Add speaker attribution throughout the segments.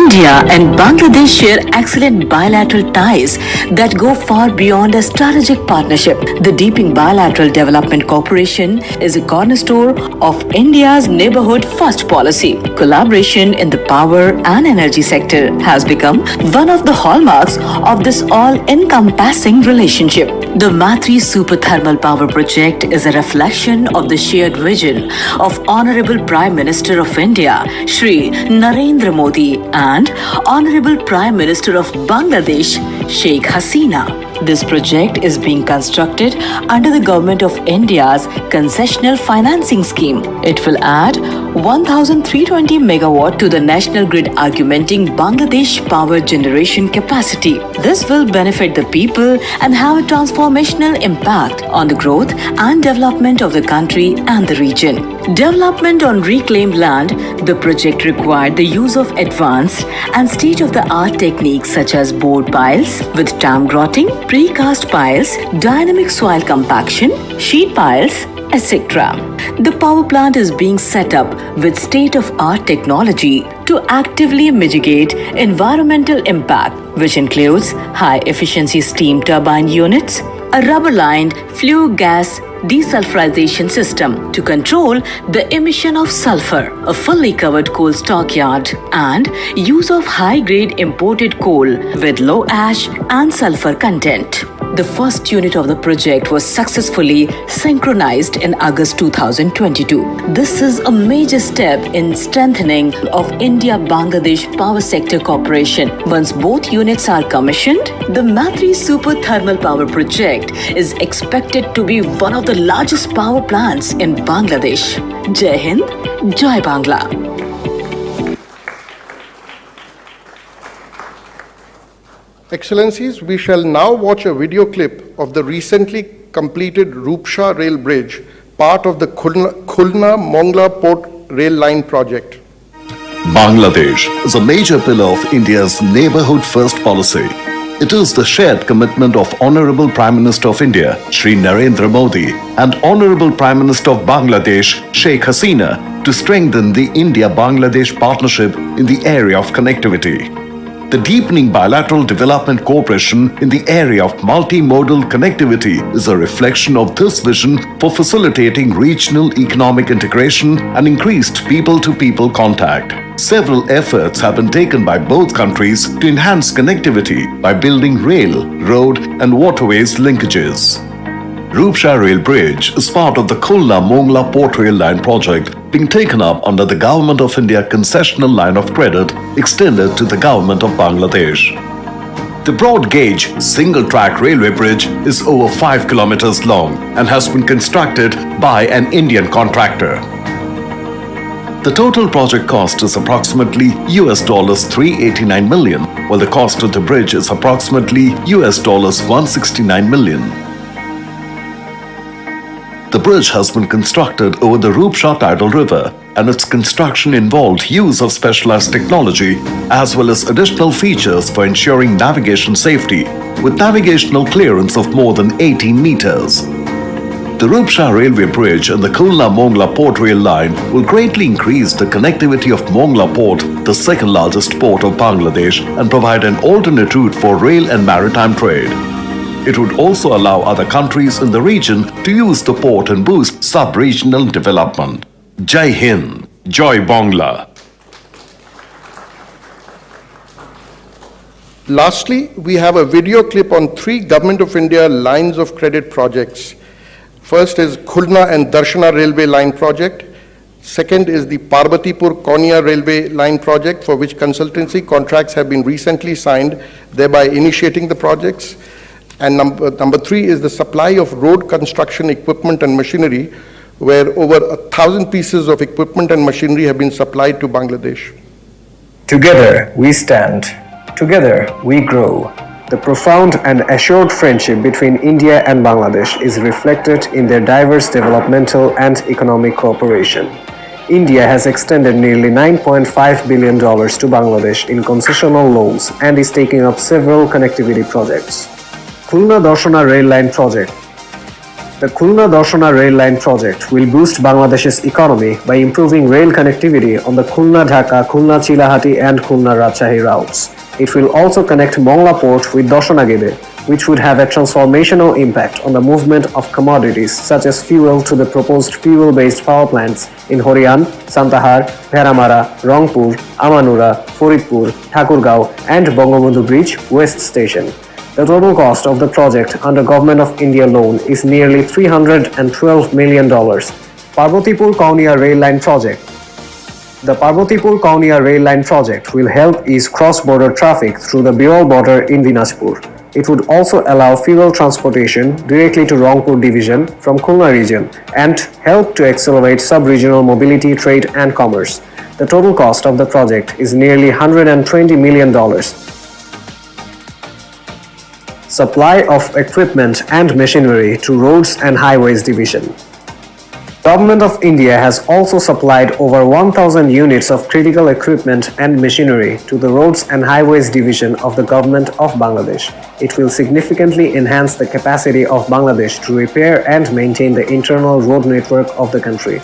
Speaker 1: India and Bangladesh share excellent bilateral ties that go far beyond a strategic partnership. The deepening bilateral development cooperation is a cornerstone of India's neighborhood first policy. Collaboration in the power and energy sector has become one of the hallmarks of this all-encompassing relationship. The Matri Super Thermal Power Project is a reflection of the shared vision of Honorable Prime Minister of India, Shri Narendra Modi, and Honorable Prime Minister of Bangladesh, Sheikh Hasina. This project is being constructed under the Government of India's concessional financing scheme. It will add 1,320 megawatt to the national grid, augmenting Bangladesh power generation capacity. This will benefit the people and have a transformational impact on the growth and development of the country and the region. Development on reclaimed land, the project required the use of advanced and state-of-the-art techniques such as board piles with dam grotting, precast piles, dynamic soil compaction, sheet piles, etc. The power plant is being set up with state-of-art technology to actively mitigate environmental impact, which includes high-efficiency steam turbine units, a rubber-lined flue gas desulfurization system to control the emission of sulfur, a fully covered coal stockyard, and use of high-grade imported coal with low ash and sulfur content. The first unit of the project was successfully synchronized in August 2022. This is a major step in strengthening of India-Bangladesh power sector cooperation. Once both units are commissioned, the Matri Super Thermal Power Project is expected to be one of the largest power plants in Bangladesh. Jai Hind, Jai Bangla.
Speaker 2: Excellencies, we shall now watch a video clip of the recently completed Rupsha Rail Bridge, part of the Khulna-Mongla Port Rail Line project.
Speaker 3: Bangladesh is a major pillar of India's neighborhood first policy. It is the shared commitment of Honorable Prime Minister of India, Shri Narendra Modi, and Honorable Prime Minister of Bangladesh, Sheikh Hasina, to strengthen the India-Bangladesh partnership in the area of connectivity. The deepening bilateral development cooperation in the area of multimodal connectivity is a reflection of this vision for facilitating regional economic integration and increased people-to-people contact. Several efforts have been taken by both countries to enhance connectivity by building rail, road, and waterways linkages. Rupsha Rail Bridge is part of the Khulna-Mongla Port Rail Line project being taken up under the Government of India concessional line of credit extended to the Government of Bangladesh. The broad-gauge, single-track railway bridge is over 5 kilometers long and has been constructed by an Indian contractor. The total project cost is approximately $389 million, while the cost of the bridge is approximately $169 million. The bridge has been constructed over the Rupsha tidal river, and its construction involved use of specialized technology as well as additional features for ensuring navigation safety, with navigational clearance of more than 18 meters. The Rupsha Railway Bridge and the Khulna-Mongla Port Rail Line will greatly increase the connectivity of Mongla Port, the second largest port of Bangladesh, and provide an alternate route for rail and maritime trade. It would also allow other countries in the region to use the port and boost sub-regional development. Jai Hind, Jai Bangla.
Speaker 2: Lastly, we have a video clip on 3 Government of India lines of credit projects. First is Khulna and Darshana Railway Line project. Second is the Parbatipur-Konya Railway Line project, for which consultancy contracts have been recently signed, thereby initiating the projects. And number 3 is the supply of road construction equipment and machinery, where over 1,000 pieces of equipment and machinery have been supplied to Bangladesh.
Speaker 4: Together we stand, together we grow. The profound and assured friendship between India and Bangladesh is reflected in their diverse developmental and economic cooperation. India has extended nearly $9.5 billion to Bangladesh in concessional loans and is taking up several connectivity projects. Khulna-Darshana Rail Line project. The Khulna-Darshana rail line project will boost Bangladesh's economy by improving rail connectivity on the Khulna-Dhaka, Khulna-Chilahati and Khulna-Rajshahi routes. It will also connect Mongla port with Darshana, which would have a transformational impact on the movement of commodities such as fuel to the proposed fuel-based power plants in Horian, Santahar, Bheramara, Rangpur, Amanura, Faridpur, Thakurgaon and Bangabandhu Bridge West Station. The total cost of the project under Government of India loan is nearly $312 million. Parbatipur-Kaunia rail line project. The Parbatipur-Kaunia rail line project will help ease cross-border traffic through the Birol border in Dinajpur. It would also allow fuel transportation directly to Rangpur division from Khulna region and help to accelerate sub-regional mobility, trade and commerce. The total cost of the project is nearly $120 million. Supply of equipment and machinery to Roads and Highways Division. Government of India has also supplied over 1,000 units of critical equipment and machinery to the Roads and Highways Division of the Government of Bangladesh. It will significantly enhance the capacity of Bangladesh to repair and maintain the internal road network of the country.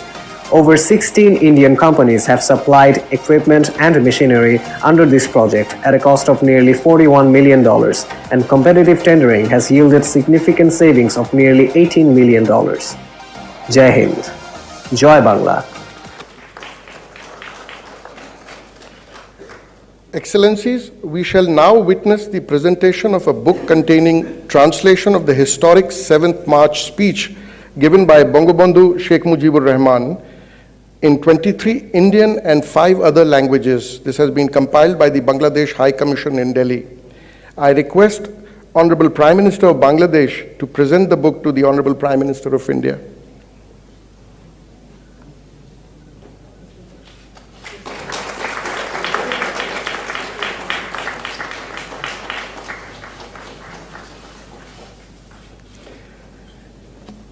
Speaker 4: Over 16 Indian companies have supplied equipment and machinery under this project at a cost of nearly $41 million, and competitive tendering has yielded significant savings of nearly $18 million. Jai Hind. Joy Bangla.
Speaker 2: Excellencies, we shall now witness the presentation of a book containing translation of the historic 7th March speech given by Bangabandhu Sheikh Mujibur Rahman in 23 Indian and 5 other languages. This has been compiled by the Bangladesh High Commission in Delhi. I request Honorable Prime Minister of Bangladesh to present the book to the Honorable Prime Minister of India.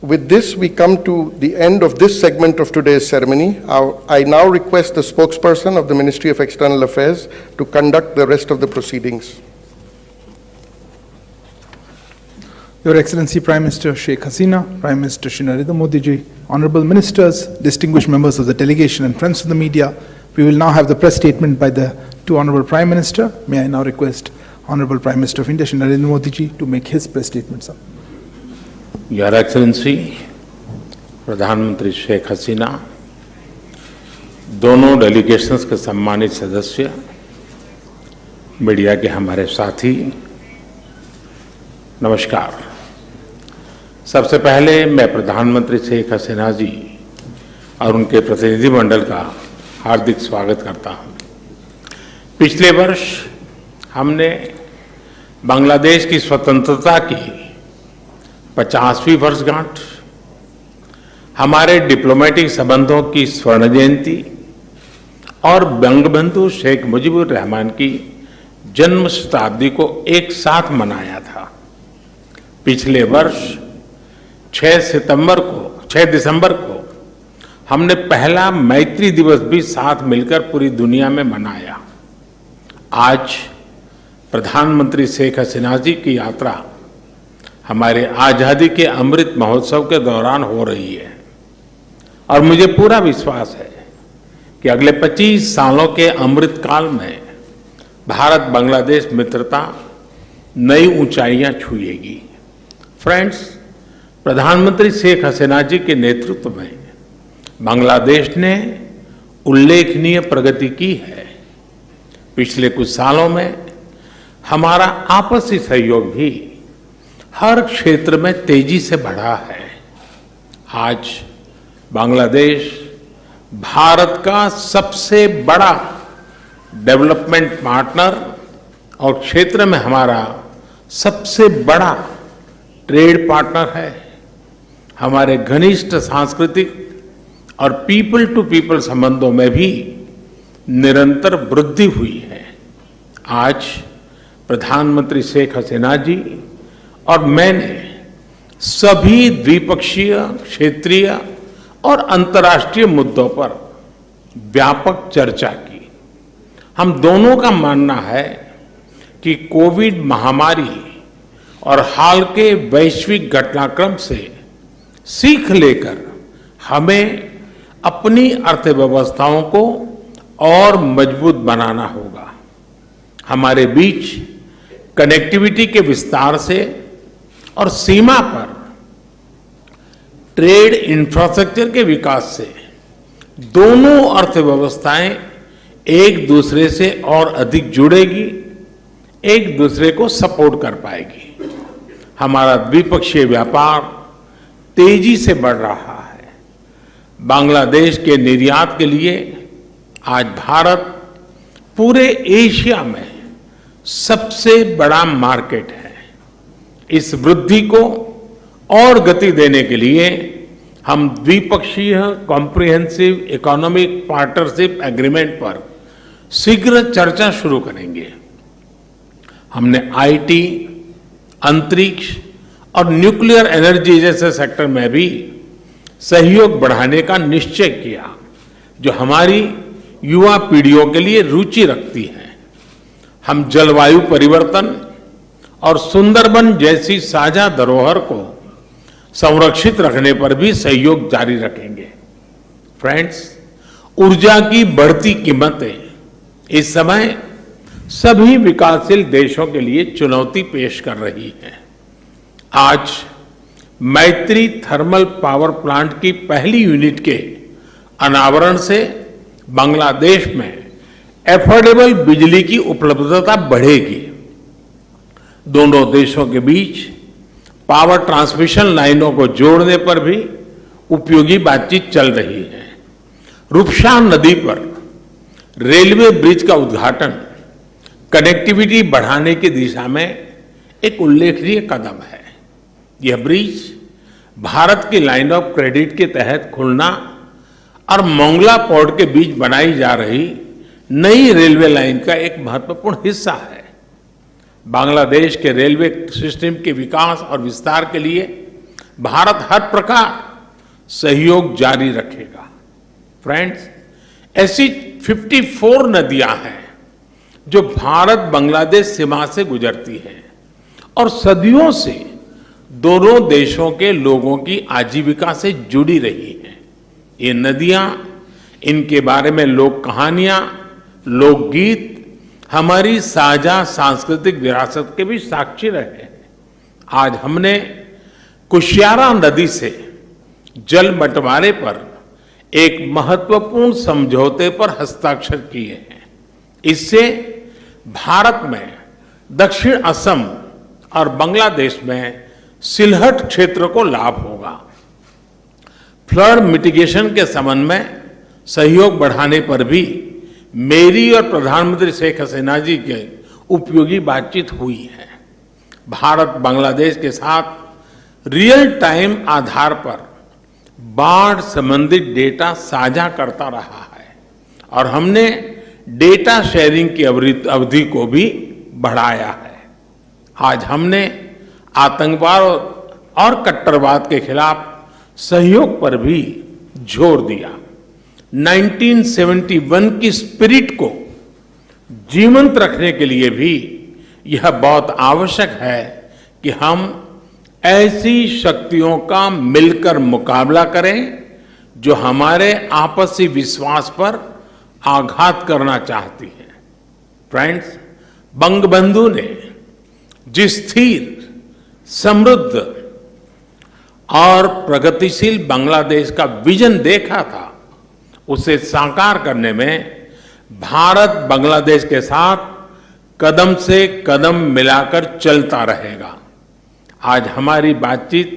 Speaker 2: With this, we come to the end of this segment of today's ceremony. I now request the spokesperson of the Ministry of External Affairs to conduct the rest of the proceedings.
Speaker 5: Your Excellency Prime Minister Sheikh Hasina, Prime Minister Shri Narendra Modi ji, Honorable Ministers, distinguished members of the delegation and friends of the media, we will now have the press statement by the two Honorable Prime Minister. May I now request Honorable Prime Minister of India Shri Narendra Modi ji to make his press statement, sir.
Speaker 6: Your excellency प्रधानमंत्री शेख हसीना, दोनों delegations के सम्मानित सदस्य, media के हमारे साथी, नमस्कार। सबसे पहले मैं प्रधानमंत्री शेख हसीना जी और उनके प्रतिनिधिमंडल का हार्दिक स्वागत करता हूं। पिछले वर्ष हमने बांग्लादेश की स्वतंत्रता की 50वीं वर्षगांठ, हमारे डिप्लोमेटिक संबंधों की स्वर्ण जयंती और बंगबंधु शेख मुजीबुर रहमान की जन्म शताब्दी को एक साथ मनाया था। पिछले वर्ष 6 दिसंबर को हमने पहला मैत्री दिवस भी साथ मिलकर पूरी दुनिया में मनाया। आज प्रधानमंत्री शेख हसीना जी की यात्रा हमारे आजादी के अमृत महोत्सव के दौरान हो रही है और मुझे पूरा विश्वास है कि अगले 25 सालों के अमृत काल में भारत बांग्लादेश मित्रता नई ऊंचाइयां छुएगी। फ्रेंड्स, प्रधानमंत्री शेख हसीना जी के नेतृत्व में बांग्लादेश ने उल्लेखनीय प्रगति की है। पिछले कुछ सालों में हमारा आपसी सहयोग भी हर क्षेत्र में तेजी से बढ़ा है। आज बांग्लादेश भारत का सबसे बड़ा डेवलपमेंट पार्टनर और क्षेत्र में हमारा सबसे बड़ा ट्रेड पार्टनर है। हमारे घनिष्ठ सांस्कृतिक और पीपल टू पीपल संबंधों में भी निरंतर वृद्धि हुई है। आज प्रधानमंत्री शेख हसीना जी और मैंने सभी द्विपक्षीय, क्षेत्रीय और अंतर्राष्ट्रीय मुद्दों पर व्यापक चर्चा की। हम दोनों का मानना है कि कोविड महामारी और हाल के वैश्विक घटनाक्रम से सीख लेकर हमें अपनी अर्थव्यवस्थाओं को और मजबूत बनाना होगा। हमारे बीच कनेक्टिविटी के विस्तार से और सीमा पर ट्रेड इंफ्रास्ट्रक्चर के विकास से दोनों अर्थव्यवस्थाएं एक दूसरे से और अधिक जुड़ेगी, एक दूसरे को सपोर्ट कर पाएगी। हमारा द्विपक्षीय व्यापार तेजी से बढ़ रहा है। बांग्लादेश के निर्यात के लिए आज भारत पूरे एशिया में सबसे बड़ा मार्केट है। इस वृद्धि को और गति देने के लिए हम द्विपक्षीय कॉम्प्रिहेंसिव इकोनॉमिक पार्टनरशिप एग्रीमेंट पर शीघ्र चर्चा शुरू करेंगे। हमने आईटी, अंतरिक्ष और न्यूक्लियर एनर्जी जैसे सेक्टर में भी सहयोग बढ़ाने का निश्चय किया, जो हमारी युवा पीढ़ियों के लिए रुचि रखती है। हम जलवायु परिवर्तन और सुंदरबन जैसी साझा धरोहर को संरक्षित रखने पर भी सहयोग जारी रखेंगे। फ्रेंड्स, ऊर्जा की बढ़ती कीमतें इस समय सभी विकासशील देशों के लिए चुनौती पेश कर रही हैं। आज मैत्री थर्मल पावर प्लांट की पहली यूनिट के अनावरण से बांग्लादेश में एफोर्डेबल बिजली की उपलब्धता बढ़ेगी। दोनों देशों के बीच पावर ट्रांसमिशन लाइनों को जोड़ने पर भी उपयोगी बातचीत चल रही है। रूपसा नदी पर रेलवे ब्रिज का उद्घाटन कनेक्टिविटी बढ़ाने की दिशा में एक उल्लेखनीय कदम है। यह ब्रिज भारत की लाइन ऑफ क्रेडिट के तहत खुलना और मोंगला पोर्ट के बीच बनाई जा रही नई रेलवे लाइन का एक महत्वपूर्ण हिस्सा है। बांग्लादेश के रेलवे सिस्टम के विकास और विस्तार के लिए भारत हर प्रकार सहयोग जारी रखेगा। फ्रेंड्स, ऐसी 54 नदियां हैं जो भारत बांग्लादेश सीमा से गुजरती हैं और सदियों से दोनों देशों के लोगों की आजीविका से जुड़ी रही हैं। ये नदियां, इनके बारे में लोक कहानियां, लोकगीत हमारी साझा सांस्कृतिक विरासत के भी साक्षी रहे हैं। आज हमने कुशियारा नदी से जल बंटवारे पर एक महत्वपूर्ण समझौते पर हस्ताक्षर किए हैं। इससे भारत में दक्षिण असम और बांग्लादेश में सिलहट क्षेत्र को लाभ होगा। फ्लड मिटिगेशन के संबंध में सहयोग बढ़ाने पर भी मेरी और प्रधानमंत्री शेख हसीना जी के उपयोगी बातचीत हुई है। भारत बांग्लादेश के साथ रियल टाइम आधार पर बाढ़ संबंधित डेटा साझा करता रहा है और हमने डेटा शेयरिंग की अवधि को भी बढ़ाया है। आज हमने आतंकवाद और कट्टरवाद के खिलाफ सहयोग पर भी जोर दिया। 1971 की स्पिरिट को जीवंत रखने के लिए भी यह बहुत आवश्यक है कि हम ऐसी शक्तियों का मिलकर मुकाबला करें जो हमारे आपसी विश्वास पर आघात करना चाहती हैं। फ्रेंड्स, बंगबंधु ने जिस स्थिर, समृद्ध और प्रगतिशील बांग्लादेश का विजन देखा था, उसे साकार करने में भारत बांग्लादेश के साथ कदम से कदम मिलाकर चलता रहेगा। आज हमारी बातचीत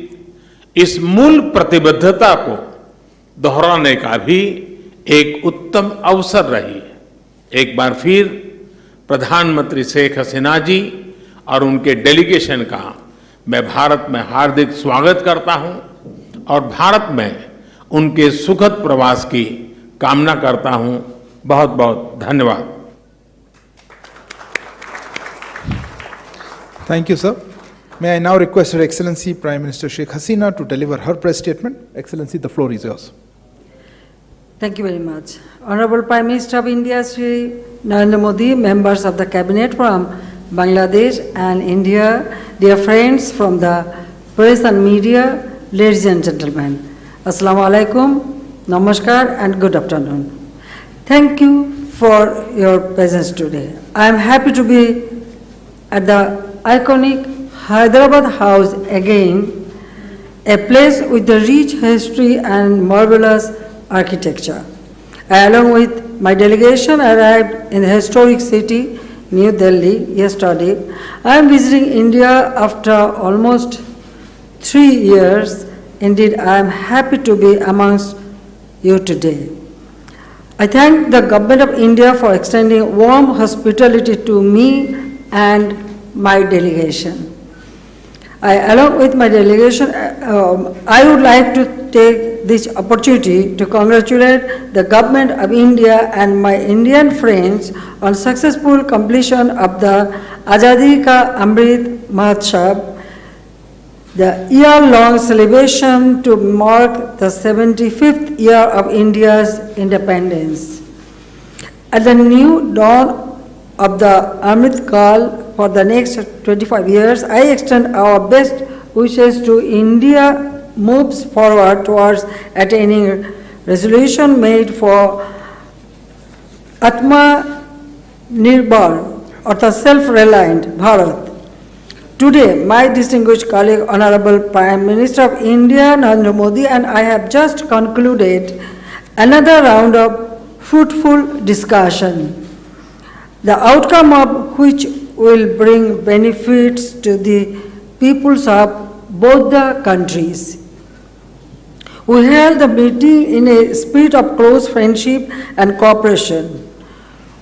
Speaker 6: इस मूल प्रतिबद्धता को दोहराने का भी एक उत्तम अवसर रही है। एक बार फिर प्रधानमंत्री शेख हसीना जी और उनके डेलीगेशन का मैं भारत में हार्दिक स्वागत करता हूं और भारत में उनके सुखद प्रवास की कामना करता हूं। बहुत बहुत धन्यवाद।
Speaker 5: Thank you, sir. May I now request Her Excellency Prime Minister Sheikh Hasina to deliver her press statement. Excellency, the floor is yours.
Speaker 7: Thank you very much. Honorable Prime Minister of India, Shri Narendra Modi, members of the Cabinet from Bangladesh and India, dear friends from the press and media, ladies and gentlemen, Assalamu alaikum, namaskar and good afternoon. Thank you for your presence today. I am happy to be at the iconic Hyderabad House again, a place with a rich history and marvelous architecture. I, along with my delegation, arrived in the historic city, New Delhi, yesterday. I am visiting India after almost 3 years. Indeed, I am happy to be amongst you today. I thank the Government of India for extending warm hospitality to me and my delegation. Along with my delegation, I would like to take this opportunity to congratulate the Government of India and my Indian friends on successful completion of the Azadi Ka Amrit Mahotsav, the year-long celebration to mark the 75th year of India's independence. At the new dawn of the Amrit Kal for the next 25 years, I extend our best wishes to India moves forward towards attaining resolution made for Atma Nirbhar, or the self-reliant Bharat. Today, my distinguished colleague, Honorable Prime Minister of India, Narendra Modi, and I have just concluded another round of fruitful discussion, the outcome of which will bring benefits to the peoples of both the countries. We held the meeting in a spirit of close friendship and cooperation.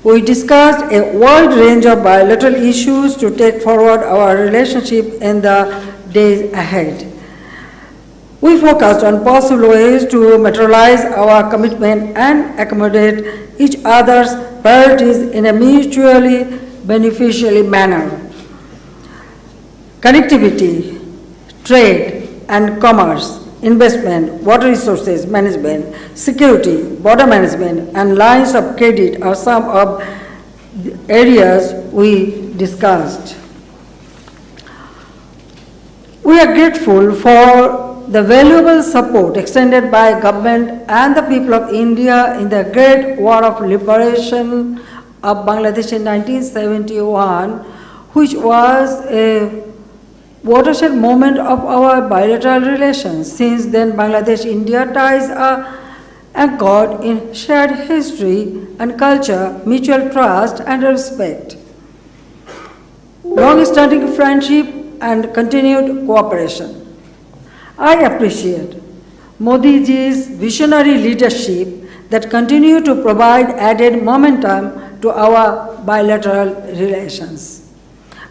Speaker 7: We discussed a wide range of bilateral issues to take forward our relationship in the days ahead. We focused on possible ways to materialize our commitment and accommodate each other's priorities in a mutually beneficial manner. Connectivity, trade and commerce, investment, water resources management, security, border management, and lines of credit are some of the areas we discussed. We are grateful for the valuable support extended by government and the people of India in the Great War of Liberation of Bangladesh in 1971, which was a watershed moment of our bilateral relations. Since then, Bangladesh-India ties are anchored in shared history and culture, mutual trust and respect, long-standing friendship and continued cooperation. I appreciate Modi ji's visionary leadership that continue to provide added momentum to our bilateral relations.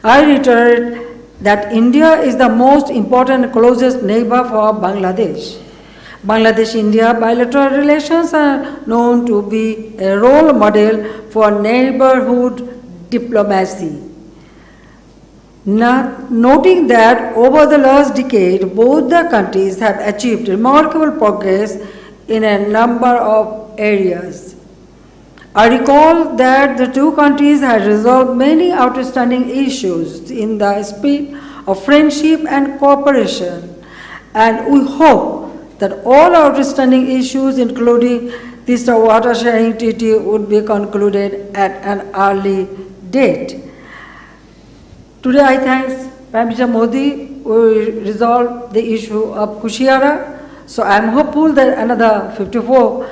Speaker 7: I reiterate that India is the most important and closest neighbor for Bangladesh. Bangladesh-India bilateral relations are known to be a role model for neighborhood diplomacy. Noting that over the last decade, both the countries have achieved remarkable progress in a number of areas. I recall that the two countries had resolved many outstanding issues in the spirit of friendship and cooperation, and we hope that all outstanding issues, including this water sharing treaty, would be concluded at an early date. Today I thank Prime Minister Modi will resolve the issue of Kushiara. So I am hopeful that another 54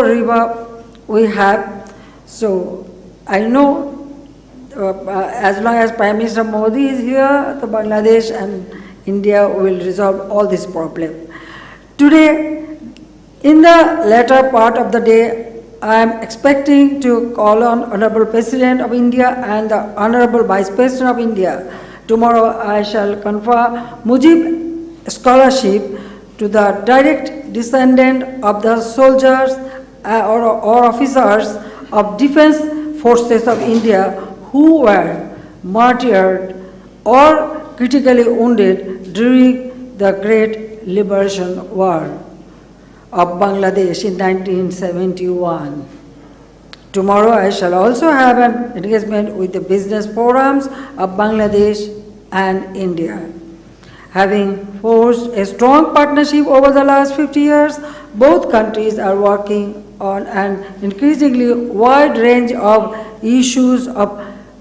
Speaker 7: river we have. So I know as long as Prime Minister Modi is here, the Bangladesh and India will resolve all this problem. Today, in the latter part of the day, I am expecting to call on Honorable President of India and the Honorable Vice President of India. Tomorrow I shall confer Mujib Scholarship to the direct descendant of the soldiers or officers of Defence Forces of India who were martyred or critically wounded during the Great Liberation War of Bangladesh in 1971. Tomorrow I shall also have an engagement with the business forums of Bangladesh and India. Having forged a strong partnership over the last 50 years, both countries are working on an increasingly wide range of issues of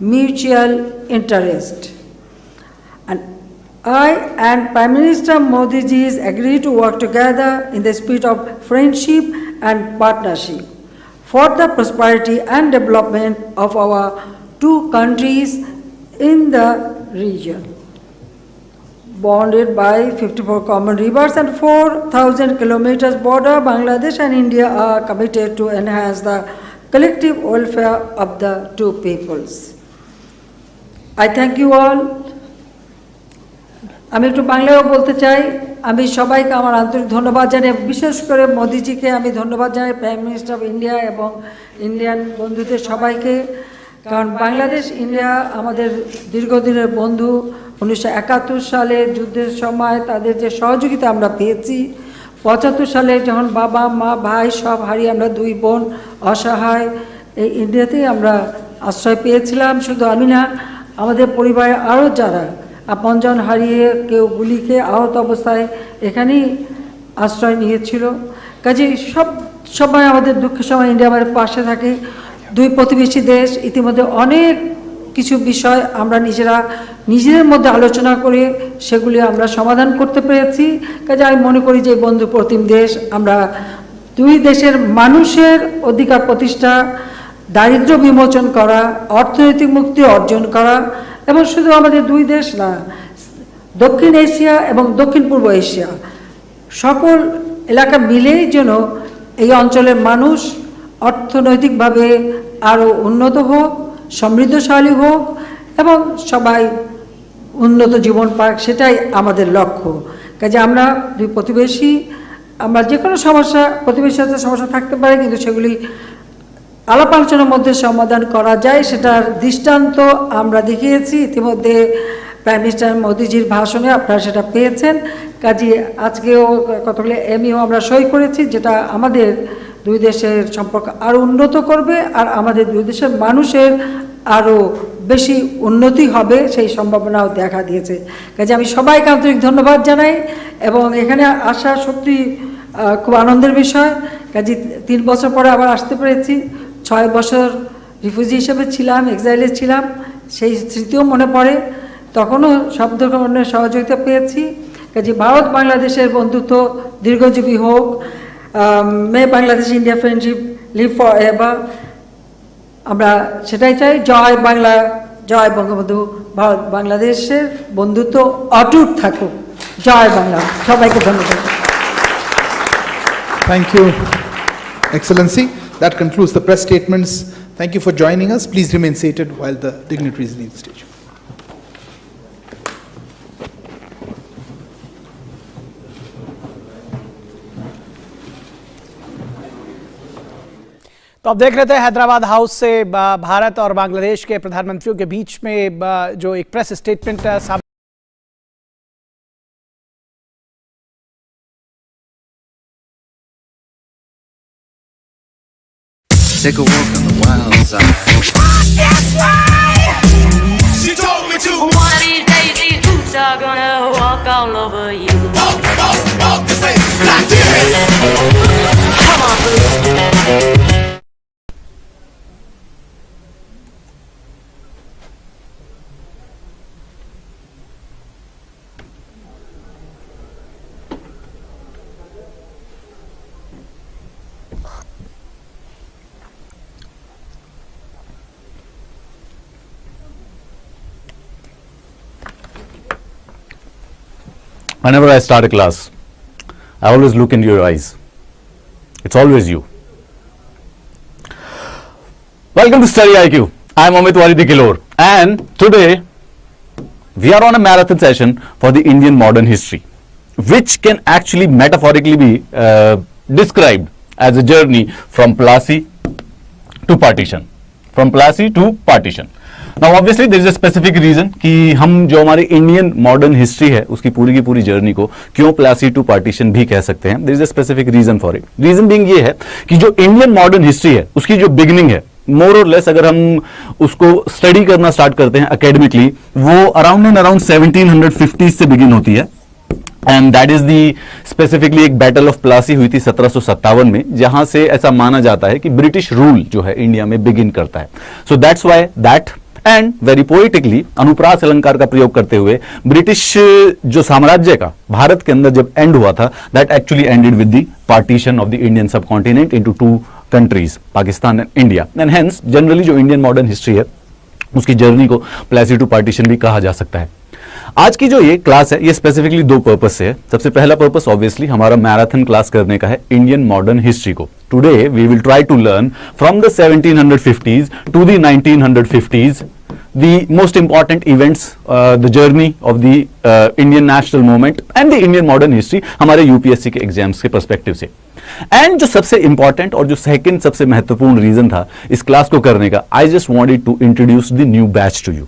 Speaker 7: mutual interest. And I and Prime Minister Modi ji agreed to work together in the spirit of friendship and partnership for the prosperity and development of our two countries in the region. Bonded by 54 common rivers and 4,000 kilometers border, Bangladesh and India are committed to enhance the collective welfare of the two peoples. I thank you all. আমি একটু বাংলায়ও বলতে চাই, আমি সবাইকে আমার আন্তরিক ধন্যবাদ জানাই, বিশেষ করে মোদিজিকে আমি ধন্যবাদ জানাই, প্রাইম মিনিস্টার অফ ইন্ডিয়া এবং ইন্ডিয়ান বন্ধুদের সবাইকে, কারণ বাংলাদেশ ইন্ডিয়া আমাদের দীর্ঘদিনের বন্ধু। 1971 সালে যুদ্ধের সময় তাদের যে সহযোগিতা আমরা পেয়েছি, 75 সালে যখন বাবা মা ভাই সব হারিয়ে আমরা দুই বোন অসহায় এই ইন্ডিয়াতেই আমরা আশ্রয় পেয়েছিলাম। শুধু আমি না, আমাদের পরিবারে আরও যারা আপনজন হারিয়ে কেউ গুলি খেয়ে আহত অবস্থায় এখানেই আশ্রয় নিয়েছিল। কাজে সবাই আমাদের দুঃখের সময় ইন্ডিয়া আমাদের পাশে থাকে। দুই প্রতিবেশী দেশ ইতিমধ্যে অনেক কিছু বিষয় আমরা নিজেদের মধ্যে আলোচনা করে সেগুলি আমরা সমাধান করতে পেরেছি। কাজে আমি মনে করি যে বন্ধু প্রতিম দেশ, আমরা দুই দেশের মানুষের অধিকার প্রতিষ্ঠা, দারিদ্র্য বিমোচন করা, অর্থনৈতিক মুক্তি অর্জন করা, এবং শুধু আমাদের দুই দেশ না, দক্ষিণ এশিয়া এবং দক্ষিণ পূর্ব এশিয়া সকল এলাকা মিলেই যেন এই অঞ্চলের মানুষ অর্থনৈতিকভাবে আরও উন্নত হোক, সমৃদ্ধশালী হোক এবং সবাই উন্নত জীবন পাক, সেটাই আমাদের লক্ষ্য। কাজে আমরা দুই প্রতিবেশী, আমরা যে কোনো সমস্যা, প্রতিবেশীর সাথে সমস্যা থাকতে পারে, কিন্তু সেগুলি আলাপ আলোচনার মধ্যে সমাধান করা যায়, সেটার দৃষ্টান্ত আমরা দেখিয়েছি ইতিমধ্যে প্রাইম মিনিস্টার মোদিজির ভাষণে, আপনারা সেটা পেয়েছেন। কাজে আজকেও কতগুলো এমইও আমরা সই করেছি, যেটা আমাদের দুই দেশের সম্পর্ক আরও উন্নত করবে আর আমাদের দুই দেশের মানুষের আরও বেশি উন্নতি হবে, সেই সম্ভাবনাও দেখা দিয়েছে। কাজে আমি সবাইকে আন্তরিক ধন্যবাদ জানাই এবং এখানে আসা সত্যি খুব আনন্দের বিষয়। কাজে 3 বছর পরে আবার আসতে পেরেছি। 6 বছর রিফিউজি হিসেবে ছিলাম, এক্সাইলে ছিলাম, সেই স্মৃতিও মনে পড়ে। তখনও সব ধরনের সহযোগিতা পেয়েছি। কাজে ভারত বাংলাদেশের বন্ধুত্ব দীর্ঘজীবী হোক। May Bangladesh India friendship live forever, আমরা সেটাই চাই। জয় বাংলা, জয় বঙ্গবন্ধু। ভারত বাংলাদেশের বন্ধুত্ব অটুট থাকুক। জয় বাংলা। সবাইকে ধন্যবাদ।
Speaker 5: Thank you, Excellency. That concludes the press statements. Thank you for joining us. Please remain seated while the dignitaries leave the stage.
Speaker 8: तो अब देख रहे थे हैदराबाद हाउस से भारत और बांग्लादेश के प्रधानमंत्रियों के बीच में जो एक प्रेस स्टेटमेंट सामने
Speaker 9: take a walk on the wild side. That's right. She told me to. One of these days, these boots are gonna walk all over you. Walk, walk, walk this way, like this. Come on, boots.
Speaker 10: Whenever I start a class, I always look into your eyes. It's always you. Welcome to Study IQ. I'm Amit Waridi Kilor, and today we are on a marathon session for the Indian modern history, which can actually metaphorically be described as a journey from Plassey to partition. From Plassey to partition. Now obviously there is a specific reason कि हम जो हमारी Indian modern history है उसकी पूरी की पूरी journey को क्यों प्लासी टू पार्टीशन भी कह सकते हैं. there is a specific reason for it. Reason being ये है कि जो इंडियन मॉडर्न हिस्ट्री है उसकी जो बिगिनिंग है मोर और लेस अगर हम उसको स्टडी करना स्टार्ट करते हैं एकेडमिकली, वो अराउंड 1750 से बिगिन होती है. And that is the specifically एक बैटल ऑफ प्लासी हुई थी 1757 में, जहां से ऐसा माना जाता है कि ब्रिटिश रूल जो है इंडिया में बिगिन करता है. So that's why that and very poetically अनुप्रास अलंकार का प्रयोग करते हुए ब्रिटिश जो साम्राज्य का भारत के अंदर जब एंड हुआ था, that actually ended with the partition of the Indian subcontinent into two countries, Pakistan and India. And hence generally जो इंडियन मॉडर्न हिस्ट्री है उसकी जर्नी को प्लेसी टू पार्टीशन भी कहा जा सकता है. आज की जो ये क्लास है ये स्पेसिफिकली दो पर्पस से है. सबसे पहला पर्पस ऑब्वियसली हमारा मैराथन क्लास करने का है इंडियन मॉडर्न हिस्ट्री को. Today we will try to learn from the 1750s to the 1950s the most important events, the journey of the Indian national movement and the Indian modern history हमारे UPSC के exams के perspective से. And जो सबसे important और जो second सबसे महत्वपूर्ण रीजन था इस क्लास को करने का, I just wanted to introduce the new batch to you.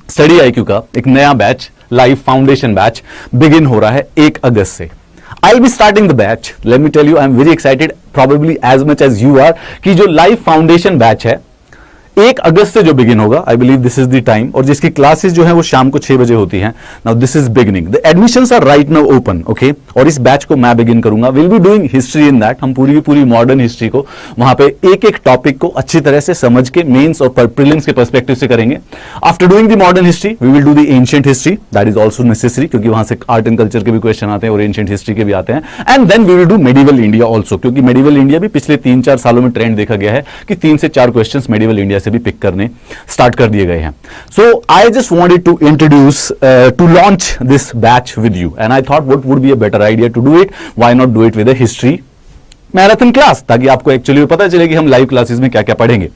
Speaker 10: Study IQ का एक नया batch, live foundation batch begin हो रहा है 1 अगस्त से. I'll be starting the batch. Let me tell you, I'm very excited, probably as much as you are, कि जो live foundation batch है 1 अगस्त से जो बिगिन होगा, I believe this is the time, और जिसकी क्लासेस जो है वो शाम को 6 बजे होती हैं. Now this is beginning, the admissions are right now open, okay. और इस बैच को मैं बिगिन करूंगा. Will be doing history in that. हम पूरी की पूरी मॉडर्न हिस्ट्री को वहां पे एक एक टॉपिक को अच्छी तरह से समझ के मेंस और प्रीलिम्स के पर्सपेक्टिव से करेंगे. After doing the modern history we will do the ancient history, that is also necessary, क्योंकि वहां से आर्ट एंड कल्चर के भी क्वेश्चन आते हैं और एंशिएंट हिस्ट्री के भी आते हैं. And then we will do medieval India also, क्योंकि मेडिवल इंडिया भी पिछले 3-4 सालों में ट्रेंड देखा गया है कि 3 से 4 क्वेश्चन मेडिवल इंडिया से भी पिक करने स्टार्ट कर दिए गए हैं. So I just wanted to introduce to launch this batch with you, and I thought what would be a better idea to do it. Why not do it with a history marathon class, ताकि आपको actually पता चले कि हम live classes में क्या क्या पढ़ेंगे.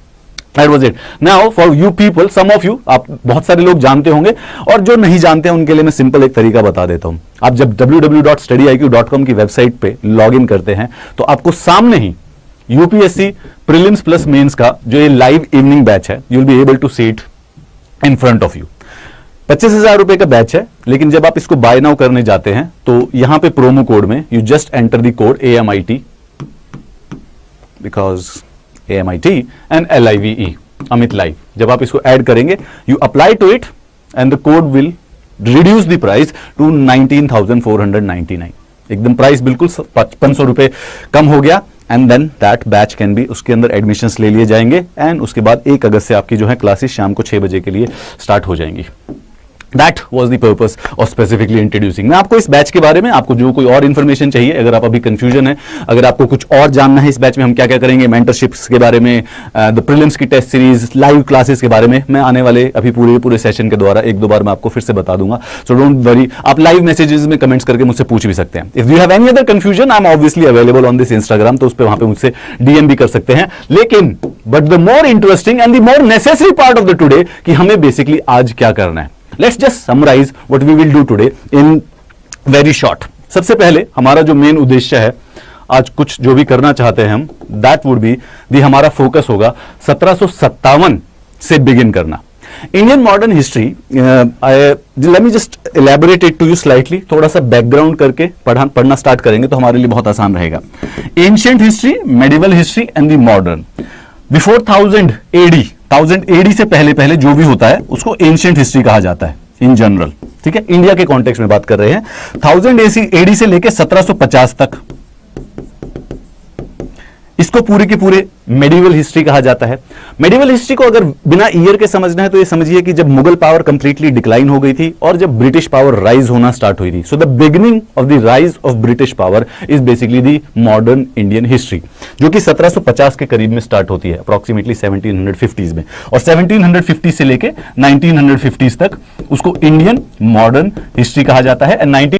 Speaker 10: That was it. Now for you people, some of you, आप बहुत सारे लोग जानते होंगे, और जो नहीं जानते हैं उनके लिए मैं सिंपल एक तरीका बता देता हूं. आप जब www.studyiq.com की वेबसाइट पे लॉग इन करते हैं तो आपको सामने ही यूपीएससी प्रीलिम्स प्लस मेंस का जो ये लाइव इवनिंग बैच है, you will be able to see it in front of you. 25,000 रुपए का बैच है, लेकिन जब आप इसको बाय नाउ करने जाते हैं तो यहां पे प्रोमो कोड में you just enter the code AMIT, because AMIT and LIVE, Amit live. जब आप इसको ऐड करेंगे you apply to it and the code will reduce the price to 19,499. एकदम प्राइस बिल्कुल 500 रुपए कम हो गया. And then that batch can be, उसके अंदर एडमिशंस ले लिए जाएंगे एंड उसके बाद 1 अगस्त से आपकी जो है क्लासेस शाम को 6 बजे के लिए स्टार्ट हो जाएंगी. That was the purpose of specifically introducing. मैं आपको इस बैच के बारे में, आपको जो कोई और इन्फॉर्मेशन चाहिए, अगर आप अभी कंफ्यूजन है, अगर आपको कुछ और जानना है इस बैच में हम क्या क्या करेंगे, मेंटरशिप्स के बारे में, द प्रीलिम्स की टेस्ट सीरीज, लाइव क्लासेस के बारे में, मैं आने वाले अभी पूरे सेशन के द्वारा 1-2 बार मैं आपको फिर से बता दूंगा. सो डोंट वरी, आप लाइव मैसेजेस में कमेंट्स करके मुझसे पूछ भी सकते हैं. If you have any other confusion, I am obviously available on this Instagram, तो उस पर वहां पे मुझसे डीएम भी कर सकते हैं. लेकिन but the more interesting and the more necessary part of the today, कि हमें बेसिकली आज क्या करना है. Let's just summarize what we will do today in very short. सबसे पहले हमारा जो मेन उद्देश्य है आज, कुछ जो भी करना चाहते हैं हम, that would be हमारा फोकस होगा 1757 से बिगिन करना. Indian modern history, let me just elaborate it to you slightly. थोड़ा सा बैकग्राउंड करके पढ़ना स्टार्ट करेंगे तो हमारे लिए बहुत आसान रहेगा. Ancient history, medieval history and the modern. Before 1000 AD से पहले जो भी होता है उसको एंशिएंट हिस्ट्री कहा जाता है इन जनरल. ठीक है, इंडिया के कॉन्टेक्स्ट में बात कर रहे हैं. 1000 AD से लेके 1750 तक इसको पूरे के पूरे मेडिवल हिस्ट्री कहा जाता है. मेडिवल हिस्ट्री को अगर बिना ईयर के समझना है तो ये समझिए कि जब मुगल पावर कंप्लीटली डिक्लाइन हो गई थी और जब ब्रिटिश पावर राइज होना स्टार्ट हुई थी. So the beginning of the rise of British power is basically the modern Indian history, जो कि 1750 के करीब में स्टार्ट होती है, अप्रोक्सीमेटली 1750s में. और 1750 से लेके 1950s तक उसको इंडियन मॉडर्न हिस्ट्री कहा जाता है. एंड